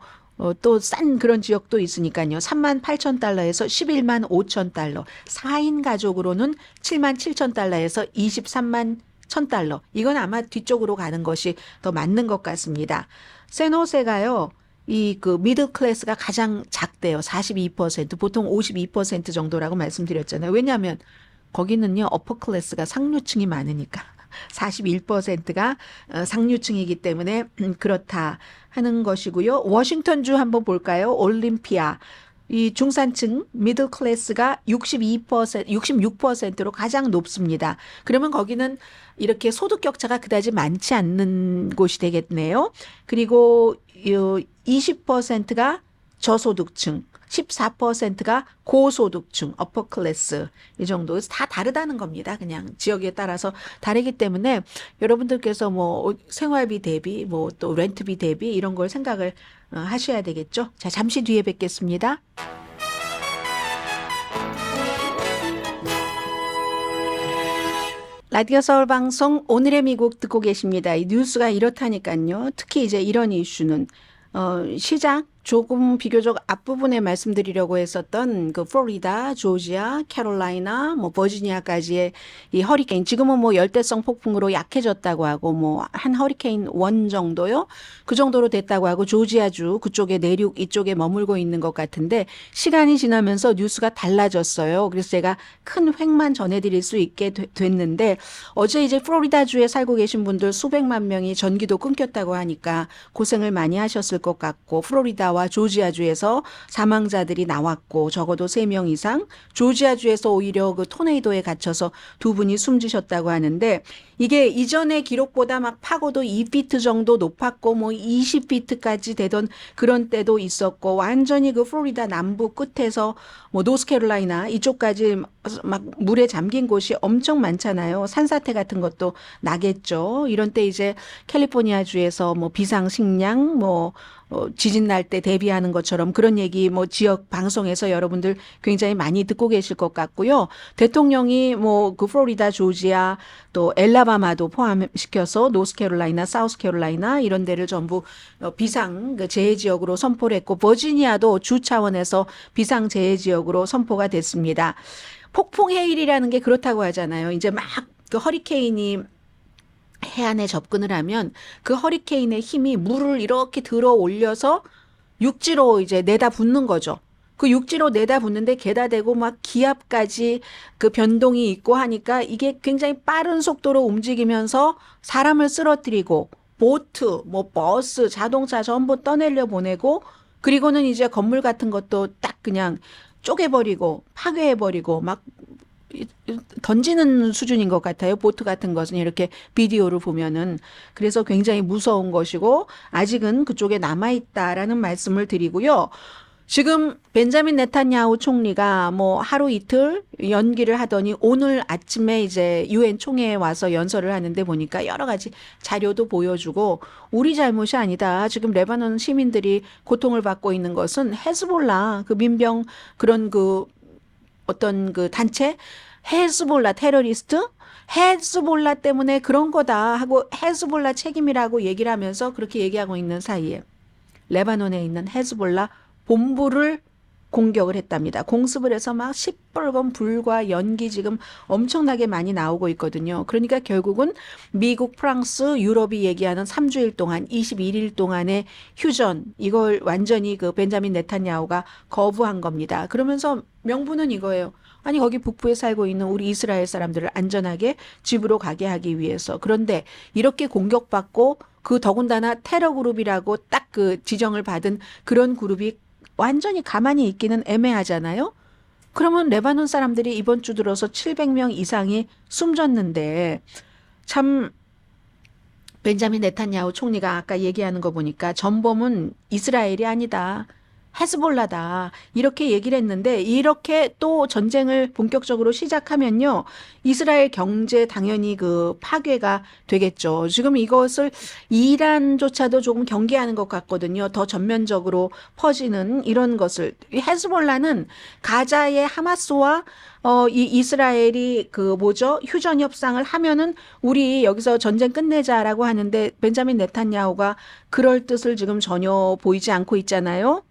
또 싼 그런 지역도 있으니까요. 3만 8천 달러에서 11만 5천 달러. 4인 가족으로는 7만 7천 달러에서 23만 1천 달러. 이건 아마 뒤쪽으로 가는 것이 더 맞는 것 같습니다. 샌호세가요. 이 그 미들 클래스가 가장 작대요. 42%, 보통 52% 정도라고 말씀드렸잖아요. 왜냐하면 거기는요. 어퍼 클래스가 상류층이 많으니까. 41%가 상류층이기 때문에 그렇다 하는 것이고요. 워싱턴주 한번 볼까요? 올림피아. 이 중산층 미들 클래스가 66%로 가장 높습니다. 그러면 거기는 이렇게 소득 격차가 그다지 많지 않는 곳이 되겠네요. 그리고 20%가 저소득층, 14%가 고소득층, 어퍼 클래스 이 정도 다 다르다는 겁니다. 그냥 지역에 따라서 다르기 때문에 여러분들께서 뭐 생활비 대비 뭐 또 렌트비 대비 이런 걸 생각을 하셔야 되겠죠. 자, 잠시 뒤에 뵙겠습니다. 라디오 서울 방송 오늘의 미국 듣고 계십니다. 이 뉴스가 이렇다니까요. 특히 이제 이런 이슈는 시작 조금 비교적 앞부분에 말씀드리려고 했었던 그 플로리다, 조지아, 캐롤라이나, 뭐 버지니아까지의 이 허리케인 지금은 뭐 열대성 폭풍으로 약해졌다고 하고 뭐 한 허리케인 원 정도요. 그 정도로 됐다고 하고 조지아주 그쪽에 내륙 이쪽에 머물고 있는 것 같은데 시간이 지나면서 뉴스가 달라졌어요. 그래서 제가 큰 획만 전해드릴 수 있게 됐는데 어제 이제 플로리다주에 살고 계신 분들 수백만 명이 전기도 끊겼다고 하니까 고생을 많이 하셨을 것 같고 플로리다와 조지아주에서 사망자들이 나왔고 적어도 3명 이상 조지아주에서 오히려 그 토네이도에 갇혀서 2분이 숨지셨다고 하는데 이게 이전의 기록보다 막 파고도 2피트 정도 높았고 뭐 20피트까지 되던 그런 때도 있었고 완전히 그 플로리다 남부 끝에서 뭐 노스캐롤라이나 이쪽까지 막 물에 잠긴 곳이 엄청 많잖아요. 산사태 같은 것도 나겠죠. 이런 때 이제 캘리포니아주에서 뭐 비상식량 뭐 지진 날 때 대비하는 것처럼 그런 얘기 뭐 지역 방송에서 여러분들 굉장히 많이 듣고 계실 것 같고요. 대통령이 뭐 그 플로리다, 조지아 또 엘라바마도 포함시켜서 노스캐롤라이나, 사우스캐롤라이나 이런 데를 전부 비상 재해 지역으로 선포를 했고 버지니아도 주 차원에서 비상 재해 지역으로 선포가 됐습니다. 폭풍 해일이라는 게 그렇다고 하잖아요. 이제 막 그 허리케인이 해안에 접근을 하면 그 허리케인의 힘이 물을 이렇게 들어 올려서 육지로 이제 내다 붓는 거죠. 그 육지로 내다 붓는데 게다 대고 막 기압까지 그 변동이 있고 하니까 이게 굉장히 빠른 속도로 움직이면서 사람을 쓰러뜨리고 보트, 뭐 버스, 자동차 전부 떠내려 보내고 그리고는 이제 건물 같은 것도 딱 그냥 쪼개버리고 파괴해버리고 막 던지는 수준인 것 같아요. 보트 같은 것은 이렇게 비디오를 보면은. 그래서 굉장히 무서운 것이고 아직은 그쪽에 남아있다라는 말씀을 드리고요. 지금 벤자민 네탄야후 총리가 뭐 하루 이틀 연기를 하더니 오늘 아침에 이제 유엔 총회에 와서 연설을 하는데 보니까 여러 가지 자료도 보여주고 우리 잘못이 아니다. 지금 레바논 시민들이 고통을 받고 있는 것은 헤즈볼라 그 민병 그런 그 어떤 그 단체 헤즈볼라 테러리스트 헤즈볼라 때문에 그런 거다 하고 헤즈볼라 책임이라고 얘기를 하면서 그렇게 얘기하고 있는 사이에 레바논에 있는 헤즈볼라 본부를 공격을 했답니다. 공습을 해서 막 시뻘건 불과 연기 지금 엄청나게 많이 나오고 있거든요. 그러니까 결국은 미국, 프랑스, 유럽이 얘기하는 3주일 동안 21일 동안의 휴전 이걸 완전히 그 벤자민 네탄야후가 거부한 겁니다. 그러면서 명분은 이거예요. 아니 거기 북부에 살고 있는 우리 이스라엘 사람들을 안전하게 집으로 가게 하기 위해서. 그런데 이렇게 공격받고 그 더군다나 테러 그룹이라고 딱 그 지정을 받은 그런 그룹이 완전히 가만히 있기는 애매하잖아요. 그러면 레바논 사람들이 이번 주 들어서 700명 이상이 숨졌는데 참 벤자민 네탄야후 총리가 아까 얘기하는 거 보니까 전범은 이스라엘이 아니다. 헤즈볼라다. 이렇게 얘기를 했는데 이렇게 또 전쟁을 본격적으로 시작하면요. 이스라엘 경제 당연히 그 파괴가 되겠죠. 지금 이것을 이란조차도 조금 경계하는 것 같거든요. 더 전면적으로 퍼지는 이런 것을. 헤즈볼라는 가자의 하마스와 이 이스라엘이 그 뭐죠? 휴전 협상을 하면은 우리 여기서 전쟁 끝내자라고 하는데 벤자민 네탄야후가 그럴 뜻을 지금 전혀 보이지 않고 있잖아요.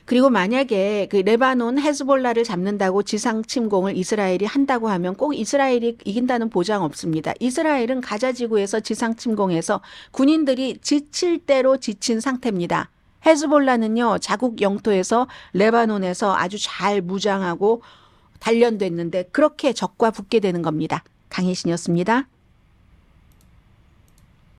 그리고 만약에 그 레바논 헤즈볼라를 잡는다고 지상 침공을 이스라엘이 한다고 하면 꼭 이스라엘이 이긴다는 보장 없습니다. 이스라엘은 가자 지구에서 지상 침공해서 군인들이 지칠 대로 지친 상태입니다. 헤즈볼라는요, 자국 영토에서 레바논에서 아주 잘 무장하고 단련됐는데 그렇게 적과 붙게 되는 겁니다. 강혜신이었습니다.